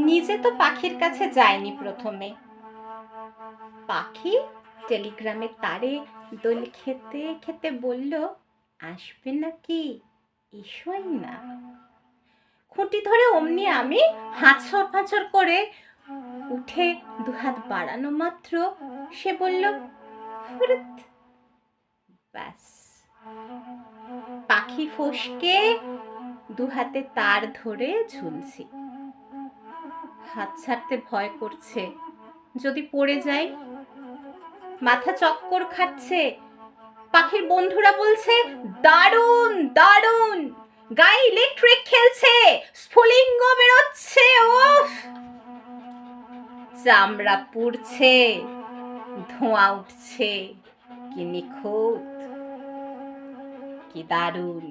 নিজে তো পাখির কাছে যায়নি প্রথমে। পাখি টেলিগ্রামের তারে দোল খেতে খেতে বলল, আসবে নাকি, এসোই না। খুঁটি ধরে অমনি আমি হাঁচড় ফাঁচড় করে উঠে দুহাত বাড়ানো মাত্র সে বলল, ফুরুত। ব্যাস, পাখি ফসকে দুহাতে তার ধরে ঝুলছি। হাত ছাড়তে ভয় করছে, যদি পড়ে যাই। মাথা চক্কর খাচ্ছে। পাখির বন্ধুরা বলছে, দারুণ দারুণ, গায়ে ইলেকট্রিক খেলছে, স্ফুলিঙ্গ বেরোচ্ছে, ওফ, চামড়া পুড়ছে, ধোঁয়া উঠছে, কি নিখুঁত, কি দারুণ।